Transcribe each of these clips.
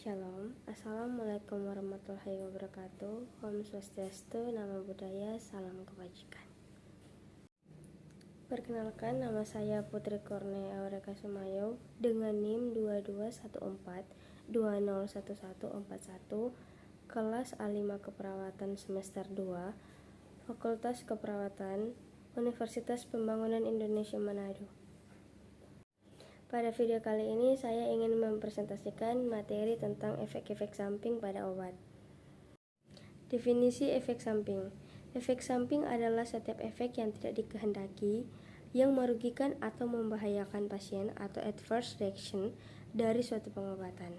Shalom, Assalamualaikum warahmatullahi wabarakatuh. Om Swastiastu, Namo Buddhaya, Salam Kebajikan. Perkenalkan, nama saya Putri Korne Aureka Sumayo dengan NIM 2214201141, kelas A5 Keperawatan semester 2, Fakultas Keperawatan, Universitas Pembangunan Indonesia Manado. Pada video kali ini saya ingin mempresentasikan materi tentang efek-efek samping pada obat. Definisi efek samping. Efek samping adalah setiap efek yang tidak dikehendaki, yang merugikan atau membahayakan pasien atau adverse reaction dari suatu pengobatan.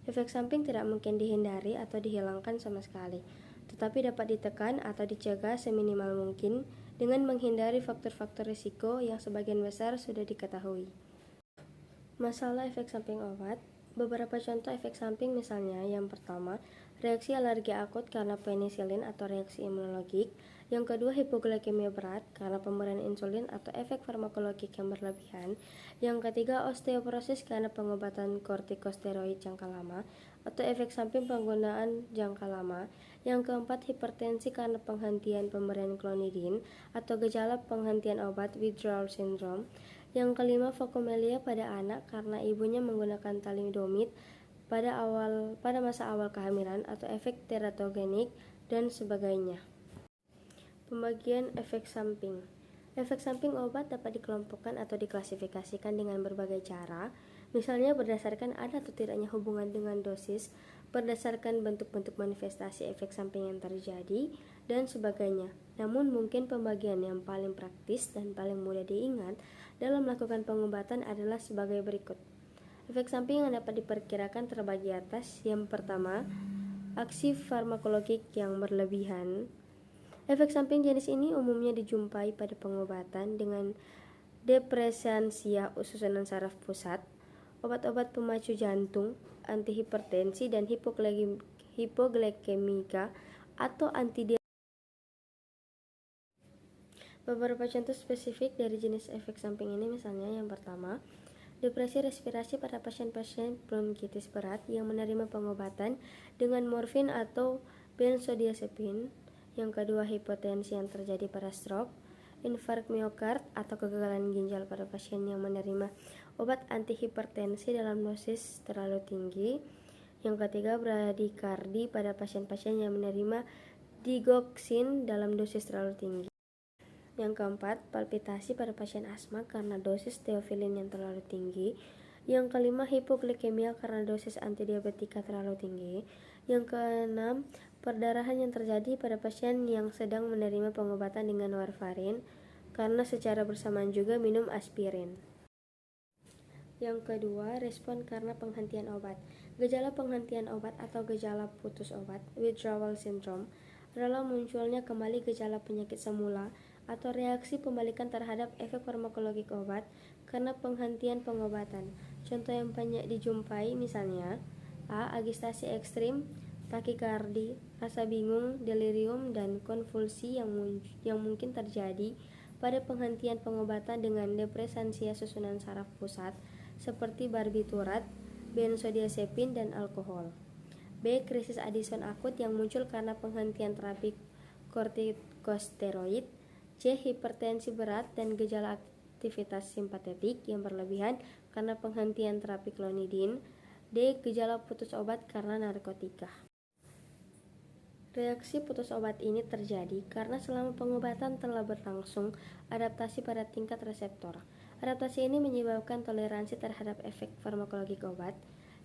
Efek samping tidak mungkin dihindari atau dihilangkan sama sekali, tetapi dapat ditekan atau dicegah seminimal mungkin dengan menghindari faktor-faktor risiko yang sebagian besar sudah diketahui. Masalah efek samping obat. Beberapa contoh efek samping misalnya, yang pertama, reaksi alergi akut karena penisilin atau reaksi imunologik. Yang kedua, hipoglikemia berat karena pemberian insulin atau efek farmakologik yang berlebihan. Yang ketiga, osteoporosis karena pengobatan kortikosteroid jangka lama atau efek samping penggunaan jangka lama. Yang keempat, hipertensi karena penghentian pemberian klonidin atau gejala penghentian obat withdrawal syndrome. Yang kelima, fokomelia pada anak karena ibunya menggunakan thalidomid pada masa awal kehamilan atau efek teratogenik dan sebagainya. Pembagian efek samping. Efek samping obat dapat dikelompokkan atau diklasifikasikan dengan berbagai cara, misalnya berdasarkan ada atau tidaknya hubungan dengan dosis, berdasarkan bentuk-bentuk manifestasi efek samping yang terjadi, dan sebagainya. Namun mungkin pembagian yang paling praktis dan paling mudah diingat dalam melakukan pengobatan adalah sebagai berikut. Efek samping yang dapat diperkirakan terbagi atas. Yang pertama, aksi farmakologik yang berlebihan. Efek samping jenis ini umumnya dijumpai pada pengobatan dengan depresansia susunan saraf pusat, obat-obat pemacu jantung, antihipertensi, dan hipoglikemika atau antidiabetika. Beberapa contoh spesifik dari jenis efek samping ini misalnya, yang pertama, depresi respirasi pada pasien-pasien bronkitis berat yang menerima pengobatan dengan morfin atau benzodiazepin. Yang kedua, hipotensi yang terjadi pada stroke, infark miokard atau kegagalan ginjal pada pasien yang menerima obat antihipertensi dalam dosis terlalu tinggi. Yang ketiga, bradikardi pada pasien-pasien yang menerima digoxin dalam dosis terlalu tinggi. Yang keempat, palpitasi pada pasien asma karena dosis teofilin yang terlalu tinggi. Yang kelima, hipoglikemia karena dosis antidiabetika terlalu tinggi. Yang keenam, perdarahan yang terjadi pada pasien yang sedang menerima pengobatan dengan warfarin karena secara bersamaan juga minum aspirin. Yang kedua, respon karena penghentian obat. Gejala penghentian obat atau gejala putus obat, withdrawal syndrome, adalah munculnya kembali gejala penyakit semula atau reaksi pembalikan terhadap efek farmakologik obat karena penghentian pengobatan. Contoh yang banyak dijumpai misalnya A. Agitasi ekstrim, takikardi, rasa bingung, delirium, dan konvulsi yang mungkin terjadi pada penghentian pengobatan dengan depresansia susunan saraf pusat seperti barbiturat, benzodiazepin, dan alkohol. B. Krisis Addison akut yang muncul karena penghentian terapi kortikosteroid. C. Hipertensi berat dan gejala aktivitas simpatetik yang berlebihan karena penghentian terapi klonidin. D. Gejala putus obat karena narkotika. Reaksi putus obat ini terjadi karena selama pengobatan telah berlangsung adaptasi pada tingkat reseptor. Adaptasi ini menyebabkan toleransi terhadap efek farmakologik obat,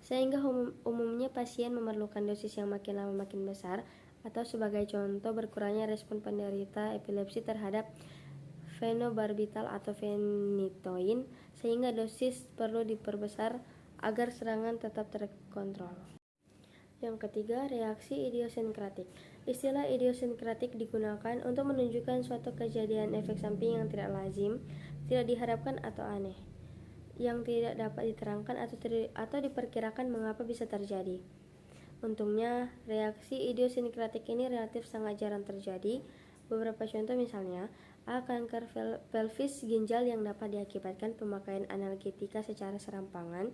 sehingga umumnya pasien memerlukan dosis yang makin lama makin besar, atau sebagai contoh berkurangnya respon penderita epilepsi terhadap fenobarbital atau phenytoin, sehingga dosis perlu diperbesar agar serangan tetap terkontrol. Yang ketiga, reaksi idiosinkratik. Istilah idiosinkratik digunakan untuk menunjukkan suatu kejadian efek samping yang tidak lazim, tidak diharapkan atau aneh, yang tidak dapat diterangkan atau diperkirakan mengapa bisa terjadi. Untungnya, reaksi idiosinkratik ini relatif sangat jarang terjadi. Beberapa contoh misalnya, A. Kanker pelvis ginjal yang dapat diakibatkan pemakaian analgetika secara serampangan.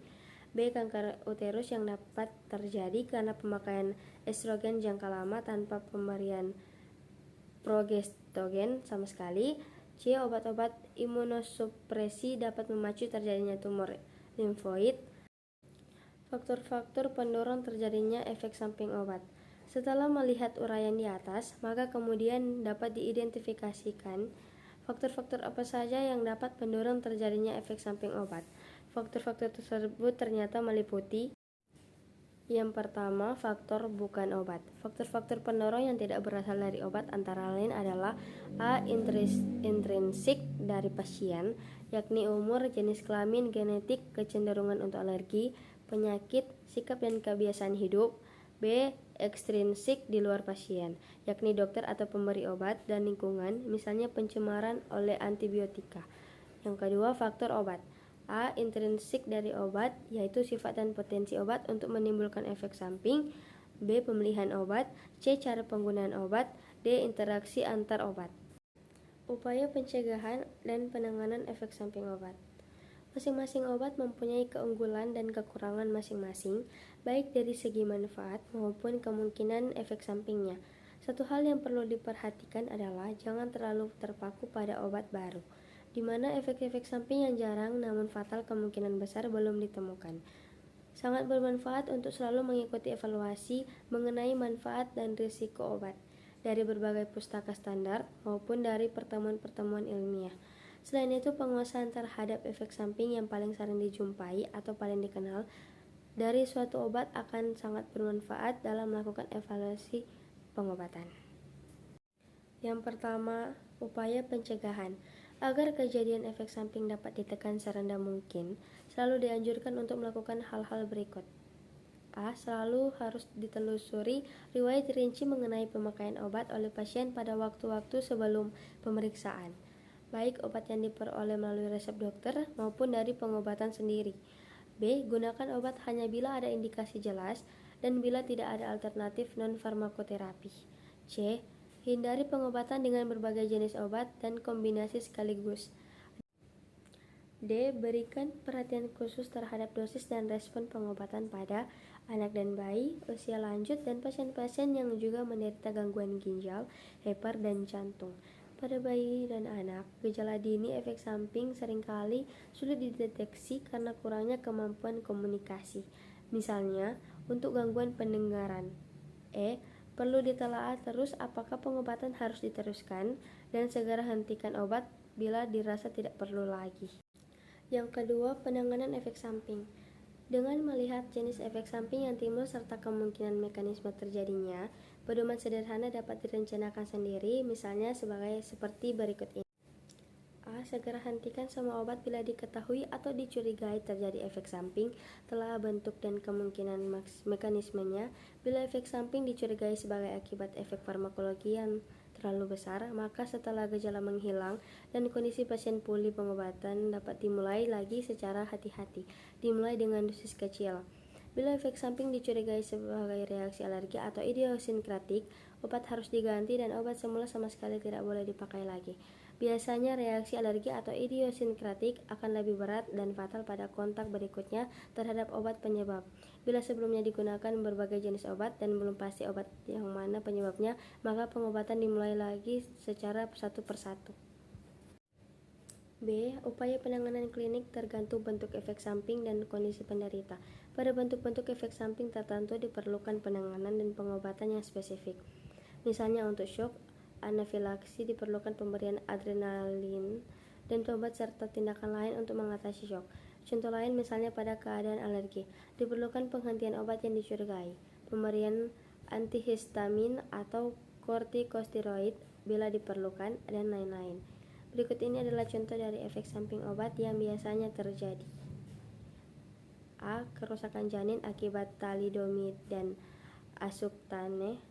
B. Kanker uterus yang dapat terjadi karena pemakaian estrogen jangka lama tanpa pemberian progesterogen sama sekali. C. Obat-obat imunosupresi dapat memacu terjadinya tumor limfoid. Faktor-faktor pendorong terjadinya efek samping obat. Setelah melihat uraian di atas, maka kemudian dapat diidentifikasikan faktor-faktor apa saja yang dapat mendorong terjadinya efek samping obat. Faktor-faktor tersebut ternyata meliputi: yang pertama, faktor bukan obat. Faktor-faktor pendorong yang tidak berasal dari obat antara lain adalah A. Intrinsik dari pasien, yakni umur, jenis kelamin, genetik, kecenderungan untuk alergi, penyakit, sikap dan kebiasaan hidup. B. Ekstrinsik di luar pasien, yakni dokter atau pemberi obat dan lingkungan, misalnya pencemaran oleh antibiotika. Yang kedua, faktor obat. A. Intrinsik dari obat, yaitu sifat dan potensi obat untuk menimbulkan efek samping. B. Pemilihan obat. C. Cara penggunaan obat. D. Interaksi antar obat. Upaya pencegahan dan penanganan efek samping obat. Masing-masing obat mempunyai keunggulan dan kekurangan masing-masing, baik dari segi manfaat maupun kemungkinan efek sampingnya. Satu hal yang perlu diperhatikan adalah jangan terlalu terpaku pada obat baru, di mana efek-efek samping yang jarang namun fatal kemungkinan besar belum ditemukan. Sangat bermanfaat untuk selalu mengikuti evaluasi mengenai manfaat dan risiko obat dari berbagai pustaka standar maupun dari pertemuan-pertemuan ilmiah. Selain itu, penguasaan terhadap efek samping yang paling sering dijumpai atau paling dikenal dari suatu obat akan sangat bermanfaat dalam melakukan evaluasi pengobatan. Yang pertama, upaya pencegahan. Agar kejadian efek samping dapat ditekan serendah mungkin, selalu dianjurkan untuk melakukan hal-hal berikut. A. Selalu harus ditelusuri riwayat rinci mengenai pemakaian obat oleh pasien pada waktu-waktu sebelum pemeriksaan, baik obat yang diperoleh melalui resep dokter maupun dari pengobatan sendiri. B. Gunakan obat hanya bila ada indikasi jelas dan bila tidak ada alternatif non-farmakoterapi. C. Hindari pengobatan dengan berbagai jenis obat dan kombinasi sekaligus. D. Berikan perhatian khusus terhadap dosis dan respon pengobatan pada anak dan bayi, usia lanjut, dan pasien-pasien yang juga menderita gangguan ginjal, hiper, dan jantung. Pada bayi dan anak, gejala dini efek samping seringkali sulit dideteksi karena kurangnya kemampuan komunikasi. Misalnya, untuk gangguan pendengaran. Perlu ditelaah terus apakah pengobatan harus diteruskan dan segera hentikan obat bila dirasa tidak perlu lagi. Yang kedua, penanganan efek samping. Dengan melihat jenis efek samping yang timbul serta kemungkinan mekanisme terjadinya, pedoman sederhana dapat direncanakan sendiri, misalnya seperti berikut ini. A. Segera hentikan semua obat bila diketahui atau dicurigai terjadi efek samping, telah bentuk dan kemungkinan mekanismenya. Bila efek samping dicurigai sebagai akibat efek farmakologi yang terlalu besar, maka setelah gejala menghilang dan kondisi pasien pulih, pengobatan dapat dimulai lagi secara hati-hati, dimulai dengan dosis kecil. Bila efek samping dicurigai sebagai reaksi alergi atau idiosinkratik, obat harus diganti dan obat semula sama sekali tidak boleh dipakai lagi. Biasanya reaksi alergi atau idiosinkratik akan lebih berat dan fatal pada kontak berikutnya terhadap obat penyebab. Bila sebelumnya digunakan berbagai jenis obat dan belum pasti obat yang mana penyebabnya, maka pengobatan dimulai lagi secara satu persatu. B. Upaya penanganan klinik tergantung bentuk efek samping dan kondisi penderita. Pada bentuk-bentuk efek samping tertentu diperlukan penanganan dan pengobatan yang spesifik. Misalnya untuk shock, anafilaksi diperlukan pemberian adrenalin dan obat serta tindakan lain untuk mengatasi shock. Contoh lain misalnya pada keadaan alergi, diperlukan penghentian obat yang dicurigai, pemberian antihistamin atau kortikosteroid bila diperlukan, dan lain-lain. Berikut ini adalah contoh dari efek samping obat yang biasanya terjadi. A. Kerusakan janin akibat thalidomid dan asuktane.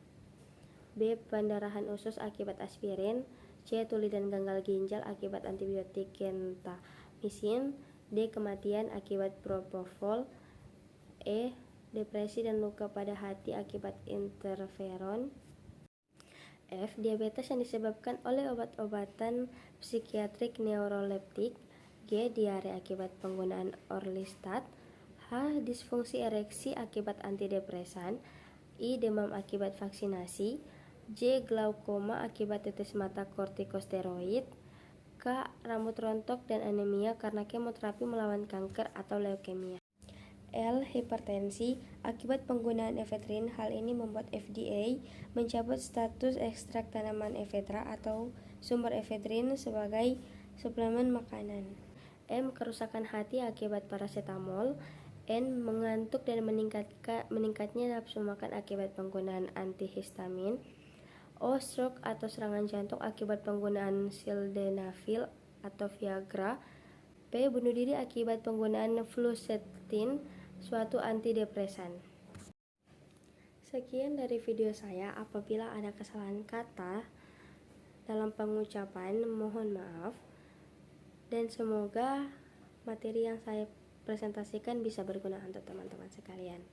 B. Pendarahan usus akibat aspirin. C. Tuli dan gagal ginjal akibat antibiotik gentamisin. D. Kematian akibat propofol. E. Depresi dan luka pada hati akibat interferon. F. Diabetes yang disebabkan oleh obat-obatan psikiatrik neuroleptik. G. Diare akibat penggunaan Orlistat. H. Disfungsi ereksi akibat antidepresan. I. Demam akibat vaksinasi. J. Glaukoma akibat tetes mata kortikosteroid. K. Rambut rontok dan anemia karena kemoterapi melawan kanker atau leukemia. L. Hipertensi akibat penggunaan efedrin. Hal ini membuat FDA mencabut status ekstrak tanaman ephedra atau sumber efedrin sebagai suplemen makanan. M. Kerusakan hati akibat paracetamol. N. Mengantuk dan meningkatnya nafsu makan akibat penggunaan antihistamin. O. Stroke atau serangan jantung akibat penggunaan sildenafil atau Viagra. P. Bunuh diri akibat penggunaan fluoxetine, suatu antidepresan. Sekian dari video saya. Apabila ada kesalahan kata dalam pengucapan, mohon maaf. Dan semoga materi yang saya presentasikan bisa berguna untuk teman-teman sekalian.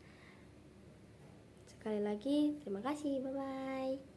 Sekali lagi, terima kasih. Bye-bye.